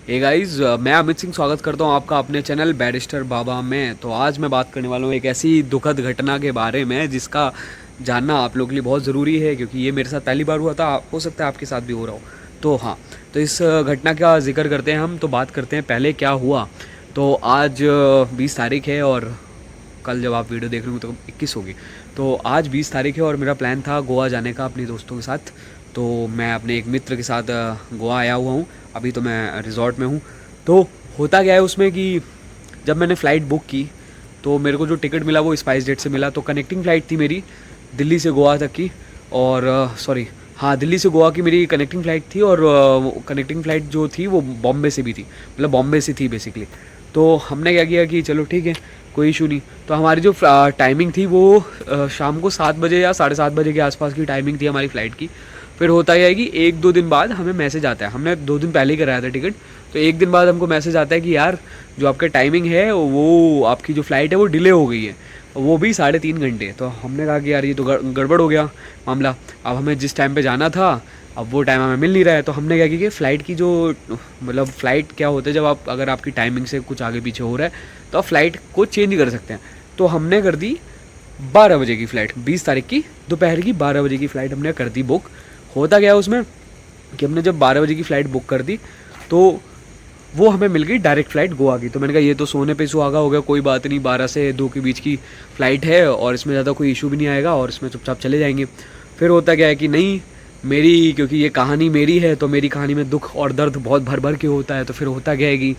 Hey guys, मैं अमित सिंह स्वागत करता हूँ आपका अपने चैनल बैरिस्टर बाबा में। तो आज मैं बात करने वाला हूँ एक ऐसी दुखद घटना के बारे में जिसका जानना आप लोगों के लिए बहुत ज़रूरी है, क्योंकि ये मेरे साथ पहली बार हुआ था। हो सकता है आपके साथ भी हो रहा हो। तो हाँ, तो इस घटना का जिक्र करते हैं हम। तो बात करते हैं पहले क्या हुआ। तो आज 20 तारीख है और कल जब आप वीडियो देख रहे हो तो 21 होगी। तो आज 20 तारीख है और मेरा प्लान था गोवा जाने का अपने दोस्तों के साथ। तो मैं अपने एक मित्र के साथ गोवा आया हुआ हूँ। अभी तो मैं रिजॉर्ट में हूँ। तो होता क्या है उसमें कि जब मैंने फ़्लाइट बुक की तो मेरे को जो टिकट मिला वो स्पाइस जेट से मिला। तो कनेक्टिंग फ़्लाइट थी मेरी दिल्ली से गोवा तक की। और सॉरी, हाँ, दिल्ली से गोवा की मेरी कनेक्टिंग फ़्लाइट थी। और कनेक्टिंग फ़्लाइट जो थी वो बॉम्बे से भी थी, मतलब बॉम्बे से थी बेसिकली। तो हमने क्या किया कि चलो ठीक है, कोई इशू नहीं। तो हमारी जो टाइमिंग थी वो शाम को 7 बजे या 7:30 बजे के आसपास की टाइमिंग थी हमारी फ़्लाइट की। फिर होता क्या है कि 1-2 दिन बाद हमें मैसेज आता है। हमने 2 दिन पहले ही कराया था टिकट। तो 1 दिन बाद हमको मैसेज आता है कि यार जो आपका टाइमिंग है वो आपकी जो फ़्लाइट है वो डिले हो गई है, वो भी 3.5 घंटे। तो हमने कहा कि यार ये तो गड़बड़ हो गया मामला। अब हमें जिस टाइम पे जाना था अब वो टाइम हमें मिल नहीं रहा है। तो हमने क्या किया कि फ़्लाइट की जो, मतलब फ़्लाइट क्या होता है जब आप, अगर आपकी टाइमिंग से कुछ आगे पीछे हो रहा है तो आप फ़्लाइट को चेंज कर सकते हैं। तो हमने कर दी 12 बजे की फ़्लाइट, 20 तारीख की दोपहर की 12 बजे की फ़्लाइट हमने कर दी बुक। होता क्या है उसमें कि हमने जब 12 बजे की फ़्लाइट बुक कर दी तो वो हमें मिल गई डायरेक्ट फ़्लाइट गोवा की। तो मैंने कहा ये तो सोने पे सुहागा हो गया, कोई बात नहीं, 12 से 2 के बीच की फ़्लाइट है और इसमें ज़्यादा कोई इशू भी नहीं आएगा और इसमें चुपचाप चले जाएंगे। फिर होता क्या है कि नहीं, मेरी, क्योंकि ये कहानी मेरी है तो मेरी कहानी में दुख और दर्द बहुत भर भर के होता है। तो फिर होता क्या है कि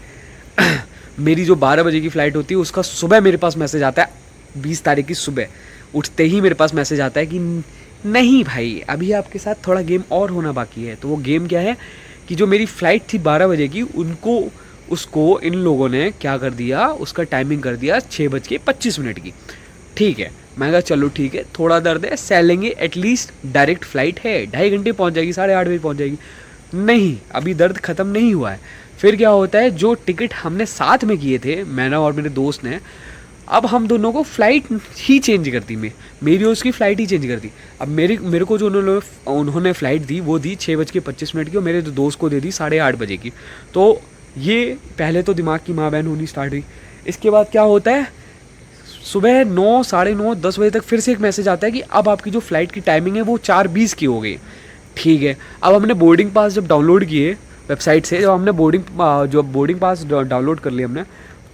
मेरी जो 12 बजे की फ़्लाइट होती है उसका सुबह मेरे पास मैसेज आता है। 20 तारीख की सुबह उठते ही मेरे पास मैसेज आता है कि नहीं भाई, अभी आपके साथ थोड़ा गेम और होना बाकी है। तो वो गेम क्या है कि जो मेरी फ़्लाइट थी 12 बजे की, उनको उसको इन लोगों ने क्या कर दिया, उसका टाइमिंग कर दिया 6:25 की। ठीक है, मैं कहा चलो ठीक है, थोड़ा दर्द है, सह लेंगे, एटलीस्ट डायरेक्ट फ़्लाइट है, 2.5 घंटे पहुंच जाएगी, 8:30 बजे पहुंच जाएगी। नहीं, अभी दर्द ख़त्म नहीं हुआ है। फिर क्या होता है, जो टिकट हमने साथ में किए थे, मैंने और मेरे दोस्त ने, अब हम दोनों को फ़्लाइट ही चेंज कर दी। मेरी और उसकी फ़्लाइट ही चेंज कर दी। अब मेरे को जो उन्होंने फ़्लाइट दी वो दी 6:25 की और मेरे दोस्त को दे दी 8:30 बजे की। तो ये पहले तो दिमाग की माँ बहन होनी स्टार्ट हुई। इसके बाद क्या होता है, सुबह 9, साढ़े 9, 10 बजे तक फिर से एक मैसेज आता है कि अब आपकी जो फ़्लाइट की टाइमिंग है वो 4:20 की हो गई। ठीक है, अब हमने बोर्डिंग पास जब डाउनलोड किए वेबसाइट से, जब हमने बोर्डिंग पास डाउनलोड कर लिया हमने,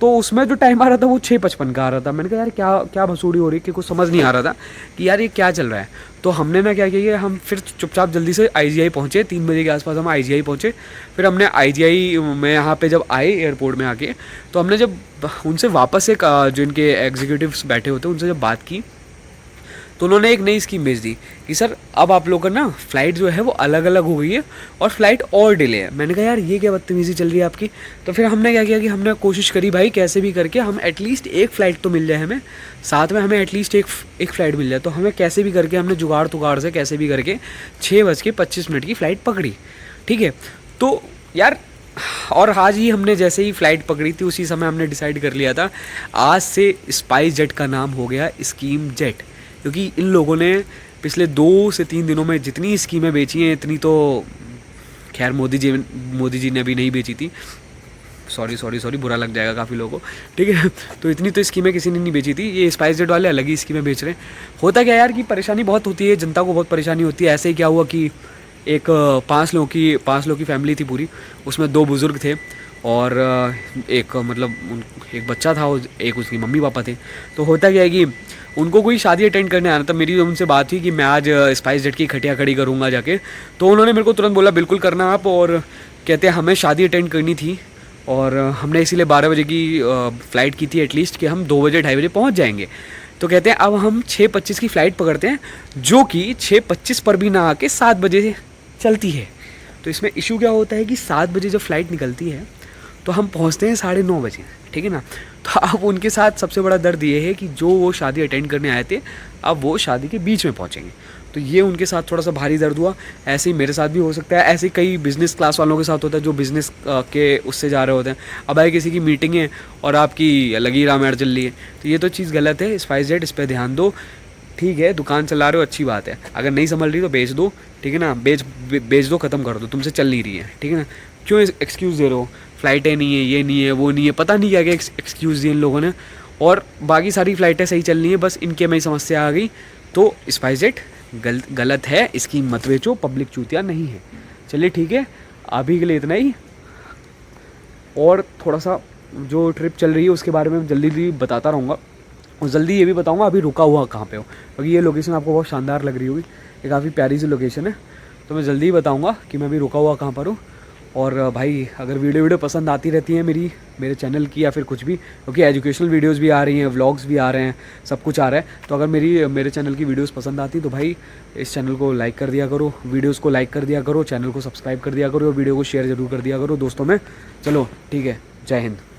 तो उसमें जो टाइम आ रहा था वो 6:55 का आ रहा था। मैंने कहा यार क्या क्या भसूड़ी हो रही है कि कुछ समझ नहीं आ रहा था कि यार ये क्या चल रहा है। तो हमने ना क्या किया, हम फिर चुपचाप जल्दी से आईजीआई पहुँचे। 3 बजे के आसपास हम आईजीआई पहुँचे। फिर हमने आईजीआई में यहाँ पे जब आए एयरपोर्ट में आके, तो हमने जब उनसे वापस एक जो इनके एग्जीक्यूटिव्स बैठे होते हैं उनसे जब बात की, तो उन्होंने एक नई स्कीम भेज दी कि सर अब आप लोग का ना फ़्लाइट जो है वो अलग अलग हो गई है और फ़्लाइट और डिले है। मैंने कहा यार ये क्या बदतमीज़ी चल रही है आपकी। तो फिर हमने क्या किया कि हमने कोशिश करी भाई कैसे भी करके हम एटलीस्ट एक फ़्लाइट तो मिल जाए हमें, साथ में हमें एटलीस्ट एक फ़्लाइट मिल जाए। तो हमें कैसे भी करके हमने जुगाड़ तुगाड़ से कैसे भी करके 6:25 की फ़्लाइट पकड़ी। ठीक है, तो यार, और आज ही हमने जैसे ही फ़्लाइट पकड़ी थी उसी समय हमने डिसाइड कर लिया था आज से स्पाइस जेट का नाम हो गया स्कीम जेट। क्योंकि इन लोगों ने पिछले 2 से 3 दिनों में जितनी स्कीमें बेची हैं इतनी तो खैर मोदी जी ने भी नहीं बेची थी। सॉरी सॉरी सॉरी, बुरा लग जाएगा काफ़ी लोगों को। ठीक है, तो इतनी तो स्कीमें किसी ने नहीं बेची थी। ये स्पाइस जेट वाले अलग ही स्कीमें बेच रहे हैं। होता क्या यार कि परेशानी बहुत होती है, जनता को बहुत परेशानी होती है। ऐसे ही क्या हुआ कि एक 5 लोगों की फैमिली थी पूरी। उसमें 2 बुज़ुर्ग थे और एक, मतलब एक बच्चा था, एक उसकी मम्मी पापा थे। तो होता क्या है कि उनको कोई शादी अटेंड करने आना था। मेरी उनसे बात हुई कि मैं आज स्पाइस जेट की खटिया खड़ी करूँगा जाके। तो उन्होंने मेरे को तुरंत बोला बिल्कुल करना आप, और कहते हैं हमें शादी अटेंड करनी थी और हमने इसीलिए 12 बजे की फ़्लाइट की थी एटलीस्ट कि हम 2 बजे 2:30 बजे पहुँच जाएंगे। तो कहते हैं अब हम 6:25 की फ़्लाइट पकड़ते हैं जो कि 6:25 पर भी ना आके 7 बजे चलती है। तो इसमें इशू क्या होता है कि 7 बजे जब फ़्लाइट निकलती है तो हम पहुंचते हैं 9:30 बजे। ठीक है ना। तो अब उनके साथ सबसे बड़ा दर्द ये है कि जो वो शादी अटेंड करने आए थे अब वो शादी के बीच में पहुंचेंगे। तो ये उनके साथ थोड़ा सा भारी दर्द हुआ। ऐसे ही मेरे साथ भी हो सकता है, ऐसे ही कई बिज़नेस क्लास वालों के साथ होता है जो बिज़नेस के उससे जा रहे होते हैं। अब भाई किसी की मीटिंग है और आपकी लगी रामायण चल रही है, तो ये तो चीज़ गलत है। स्पाइस जेट इस पर ध्यान दो। ठीक है, दुकान चला रहे हो अच्छी बात है, अगर नहीं संभल रही तो बेच दो। ठीक है ना, बेच दो, ख़त्म कर दो, तुमसे चल नहीं रही है। ठीक है ना, क्यों एक्सक्यूज़ दे रहे हो। फ़्लाइटें नहीं है, ये नहीं है, वो नहीं है, पता नहीं क्या क्या एक्सक्यूज़ दिए इन लोगों ने। और बाकी सारी फ़्लाइटें सही चल रही हैं, बस इनके में ही समस्या आ गई। तो स्पाइसजेट गलत है, इसकी मत बेचो, पब्लिक चूतिया नहीं है। चलिए ठीक है, अभी के लिए इतना ही। और थोड़ा सा जो ट्रिप चल रही है उसके बारे में जल्दी जल्दी बताता रहूँगा, और जल्दी ये भी बताऊँगा अभी रुका हुआ कहाँ पे हो, क्योंकि ये लोकेशन आपको बहुत शानदार लग रही होगी, ये काफ़ी प्यारी सी लोकेशन है। तो मैं जल्दी ही बताऊँगा कि मैं अभी रुका हुआ कहाँ पर हूँ। और भाई अगर वीडियो पसंद आती रहती है मेरे चैनल की, या फिर कुछ भी, क्योंकि एजुकेशनल वीडियोस भी आ रही हैं, व्लॉग्स भी आ रहे हैं, सब कुछ आ रहा है, तो अगर मेरे चैनल की वीडियोस पसंद आती तो भाई इस चैनल को लाइक कर दिया करो, वीडियोस को लाइक कर दिया करो, चैनल को सब्सक्राइब कर दिया करो, और वीडियो को शेयर ज़रूर कर दिया करो दोस्तों में। चलो ठीक है, जय हिंद।